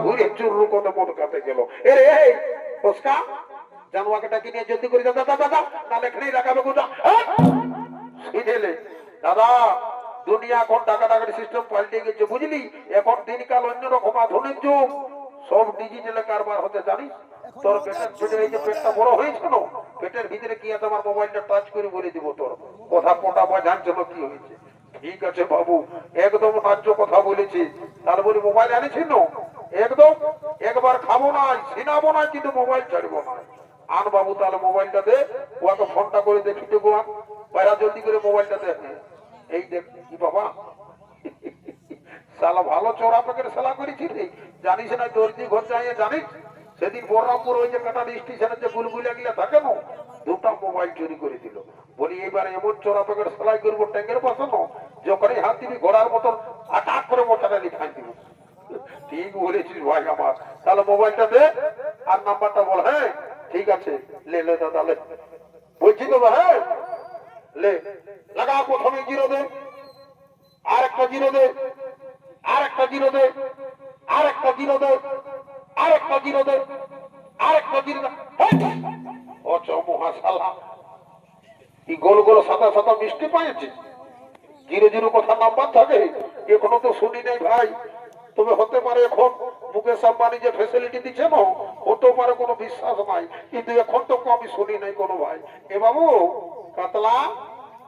ঘুরে চুরু কত মোটকাতে গেল জানোয়াকে ডাকি নিয়ে জলদি করে নালে এখানেই রাখাবে দাদা দুনিয়া এখন টাকা টাকার সিস্টেম পাল্টে গেছে বুঝলি এখন দিনকাল অন্যরকম আধুনিক যুগ সব ডিজিটালে কারবার হতে জানিস তোর পেটের এই যে পেটটা বড় হয়েছে না পেটের ভিতরে কি আছে আমার মোবাইলটা টাচ করে বলে দিব তোর কথা পটাবো জানছো না কি হয়েছে ঠিক আছে বাবু একদম ন্যায্য কথা বলেছি তারপরে মোবাইল আনিছি না একদম একবার খাবো না ছিনাবো না কিন্তু মোবাইল ছাড়বো না আন বাবু তাহলে মোবাইলটা দে ওকে ফোনটা করে দেখি দেবো বাইরা জলদি করে মোবাইলটা দেখে এই দেখ কি বাবা শালা ভালো চোরা প্যাকেট শালা করেছি রে জানিস না দর্জি ঘর যাইয়ে জানিস সেদিন বড়রামপুর ওই যে কাটার স্টেশনের যে গুলগুলা গিলা থাকে না দুটা মোবাইল চুরি করে দিল বলি এইবার এমন চোরা প্যাকেট সেলাই করবো ট্যাঙ্কের পাশে না যখনই হাত দিবি ঘোড়ার মতন আটাক করে মোটাটা লিখাই দিব ঠিক বলেছিস ভাই আমার তাহলে মোবাইলটা দে আর নাম্বারটা বল হ্যাঁ ঠিক আছে লে লে দাদা লে বলছি তো হ্যাঁ লে লাগা প্রথমে জিরো দে আর একটা জিরো দে আর একটা জিরো দে আর একটা জিরো দে আর একটা জিরো দে আর একটা জিরো দে ও মহাশালা এই গোল গোল সাদা সাদা মিষ্টি পাইছি জিরো জিরো কথা নাম্বার থাকে এখনো তো শুনি নাই ভাই তবে হতে পারে এখন মুকেশ আম্বানি যে ফেসিলিটি দিচ্ছে না হতেও পারে কোনো বিশ্বাস নাই কিন্তু এখন তো আমি শুনি নাই কোনো ভাই এ বাবু কাতলা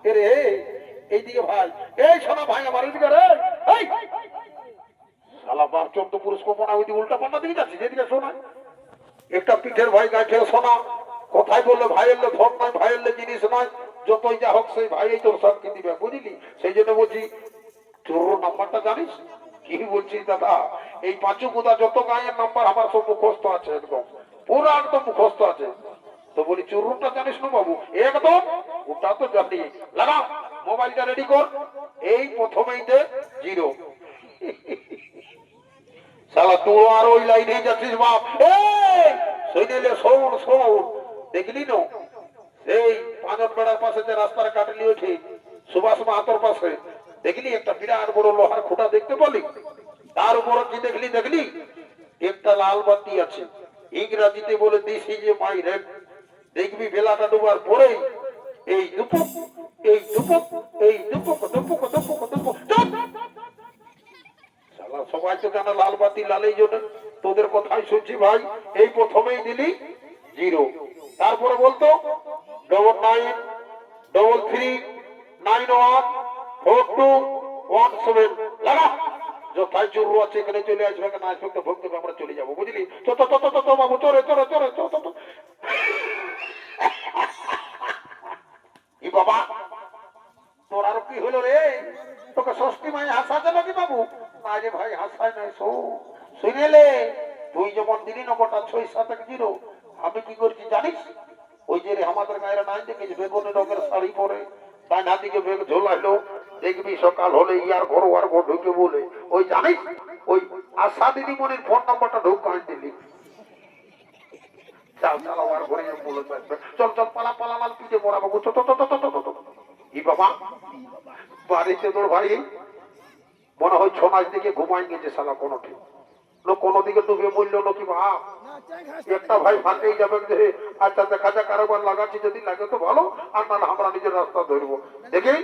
এরে এইদিকে ভাই এই শোনা ভাই আমার এইদিকে রে শালা বাপ 14 পুরুষ কোপনা ওইদিকে উল্টা পাল্টা দিকে যাচ্ছে যেদিকে শোনা একটা পিঠের ভাই গাছে শোনা কোথায় বললে ভাইয়ের ধন নাই ভাইয়ের জিনিস নয় যতই যা হোক সেই ভাই তোর সবকে দিবে বুঝলি সেই জন্য বলছি তোর নাম্বারটা জানিস কি বলছিস দাদা এই পাঁচু কোদা যত গায়ের নাম্বার আমার সব মুখস্থ আছে একদম পুরো একদম মুখস্থ আছে তো বলি চুরুটা জানিস না বাবু একদম ওটা তো জানি লাগা মোবাইলটা রেডি কর এই প্রথমেই দে জিরো শালা তুই আর ওই লাইনেই যাচ্ছিস বাপ এই শুনিলে শোন শোন দেখলি না এই পাঁচন বেড়ার পাশে যে রাস্তার কাটলি ওঠে সুভাষ মাহাতোর পাশে দেখলি একটা বিরাট বড় লোহার খুঁটা দেখতে পালি তার উপর কি দেখলি দেখলি একটা লাল বাতি আছে ইংরাজিতে বলে দিছি যে মাই রেড দেখবি বেলাটা ডুবার পরেই এই দুপুক এই দুপুক এই দুপুক দুপুক দুপুক দুপুক শালা সবাই তো জানে লাল বাতি লালেই জন্য তোদের কথাই শুনছি ভাই এই প্রথমেই দিলি জিরো তারপরে বলতো 9933914217 লাগা যথাই চুরু আছে এখানে চলে আসবে না আসবে তো ভক্ত আমরা চলে যাবো বুঝলি তো তো তো তো বাবু চলে চলে চলে তো ই বাবা তোর আর কি হলো রে তোকে ষষ্ঠী মাই হাসাছে নাকি বাবু না যে ভাই হাসায় নাই শুনেলে তুই যেমন দিলি নম্বরটা 670 আমি কি করছি জানিস ওই যে আমাদের গায়ের নাই দেখেছি বেগুনি রঙের শাড়ি পরে তাই নাদিকে বেগ ঝোলাইলো দেখবি সকাল হলে ইয়ার ঘর ওয়ার ঘর ঢুকে বলে ওই জানিস ওই আশা দিদিমণির ফোন নাম্বারটা ঢুকাই দিলি চল চল ওয়ার ঘরে বলে চল চল পালা পালা লাল পিঠে পড়া বাবু তো ই বাবা বাড়িতে তোর ভাই মনে হয় 6 মাস দিকে ঘুমাই গেছে শালা কোনো ঠিক কোনো দিকে ডুবে মূল্য নাকি ভাব একটা ভাই ফাঁকেই যাবে যে আচ্ছা দেখা যাক কারোবার লাগাচ্ছি যদি লাগে তো ভালো আর না আমরা নিজের রাস্তা ধরবো দেখি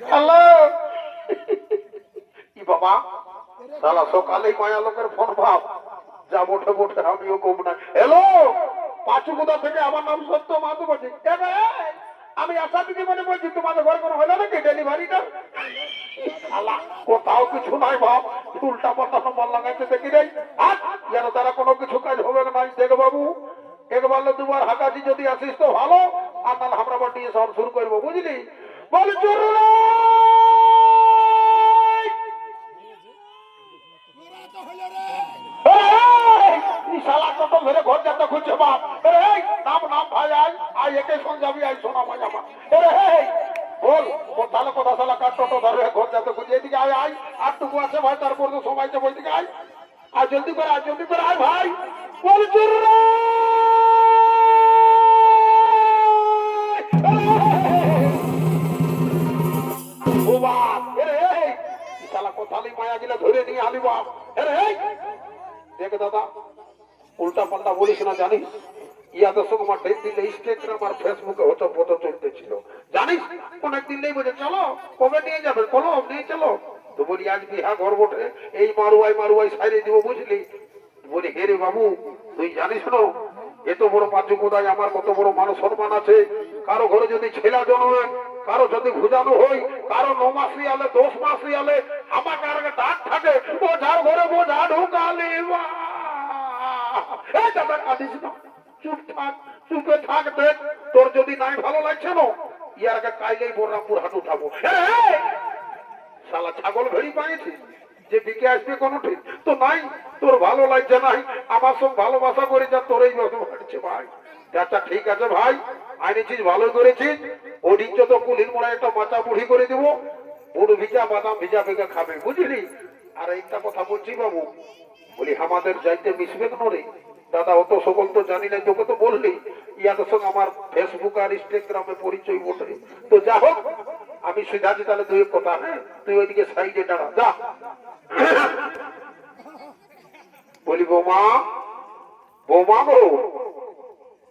হ্যালো কি বাবা শালা সকালেই মায়া লোকের ফোন ভাব যা বটে বটে আমিও কম না হ্যালো পাঁচুকুদা থেকে আমার নাম সত্য মাধু বলছি আমি আশা দিদি মনে বলছি তোমাদের ঘরে কোনো হলো নাকি ডেলিভারিটা কোথাও কিছু নাই বাপ উল্টা পাল্টা নম্বর লাগাইতে দেখি নাই আর যেন তারা কোনো কিছু কাজ হবে না দেখ বাবু একবার দুবার হাঁকাছি যদি আসিস তো ভালো আর নাহলে আমরা আবার দিয়ে সব শুরু করবো বুঝলি বল চোর শালা কত ধরে ঘর যাতে খুঁজছে বাপ নাম নাম ভাই আয় আয় একে সঙ্গে যাবি আয় সোনা ভাই আমার বল ও তাহলে কথা শালা কার টোটো ধরে ঘর যাতে খুঁজে এদিকে আয় আয় আর টুকু আছে ভাই তারপর তো সময় যাবো এদিকে আয় আর জলদি করে আয় ভাই বল চুর ও বাপ শালা কোথালি মায়া গিলা ধরে নিয়ে আলি বাপ দেখ দাদা উল্টা পাল্টা বলিস না জানিস ইয়াদের সঙ্গে আমার দিল্লি ইনস্টাগ্রাম আর ফেসবুকে হতো ফটো চলতেছিল জানিস অনেকদিন নেই বলে চলো কবে নিয়ে যাবে বলো নিয়ে চলো তো বলি আজ বিহা ঘর বটে এই মারুয়াই সাইরে দিব বুঝলি বলি হে রে বাবু তুই জানিস না এত বড় পাঁচু কোদায় আমার কত বড় মান সম্মান আছে কারো ঘরে যদি ছেলা জন্মে কারো যদি ভুজানো হয় কারো 9 মাসি আলে 10 মাসি আলে আমার কারকে ডাক থাকে ও যার ঘরে বোঝা ঢুকালে দাদা কাঁদিস না চুপে থাক দেখ তোর যদি নাই ভালো লাগছে না ইয়ারকে কাইলেই বলরামপুর হাট উঠাবো শালা ছাগল ভেড়ি পাইছি যে বিকে আসবে কোনো ঠিক তো নাই তোর ভালো লাগছে নাই আমার সঙ্গে ভালোবাসা করে যা তোরই বাড়ছে ভাই আচ্ছা ঠিক আছে ভাই আইনেছিস ভালো করেছিস ওদিক তো কুলির মোড়ায় একটা মাচা বুড়ি করে দিব বুড়ো ভিজা বাদাম ভিজা বেগে খাবে বুঝলি আর একটা কথা বলছি বাবু বলি আমাদের যাইতে মিশবে কেন রে দাদা অত সকল তো জানি না তোকে তো বললি ইয়াদের সঙ্গে আমার ফেসবুক আর ইনস্টাগ্রামে পরিচয় বটে তো যা হোক আমি সুজাছি তাহলে দুই কথা হ্যাঁ তুই ওইদিকে সাইডে দাঁড়া যা বলি বৌমা গো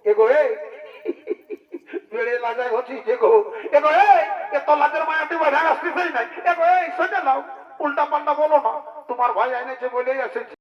এগো বেড়ে লাজায় হচ্ছিস এগো এত লাজের মায়াটি বাইরে আসতেছেই নাই এগো সোজা নাও উল্টা পাল্টা বলো না তোমার ভাই আইনেছে বলেই এসেছে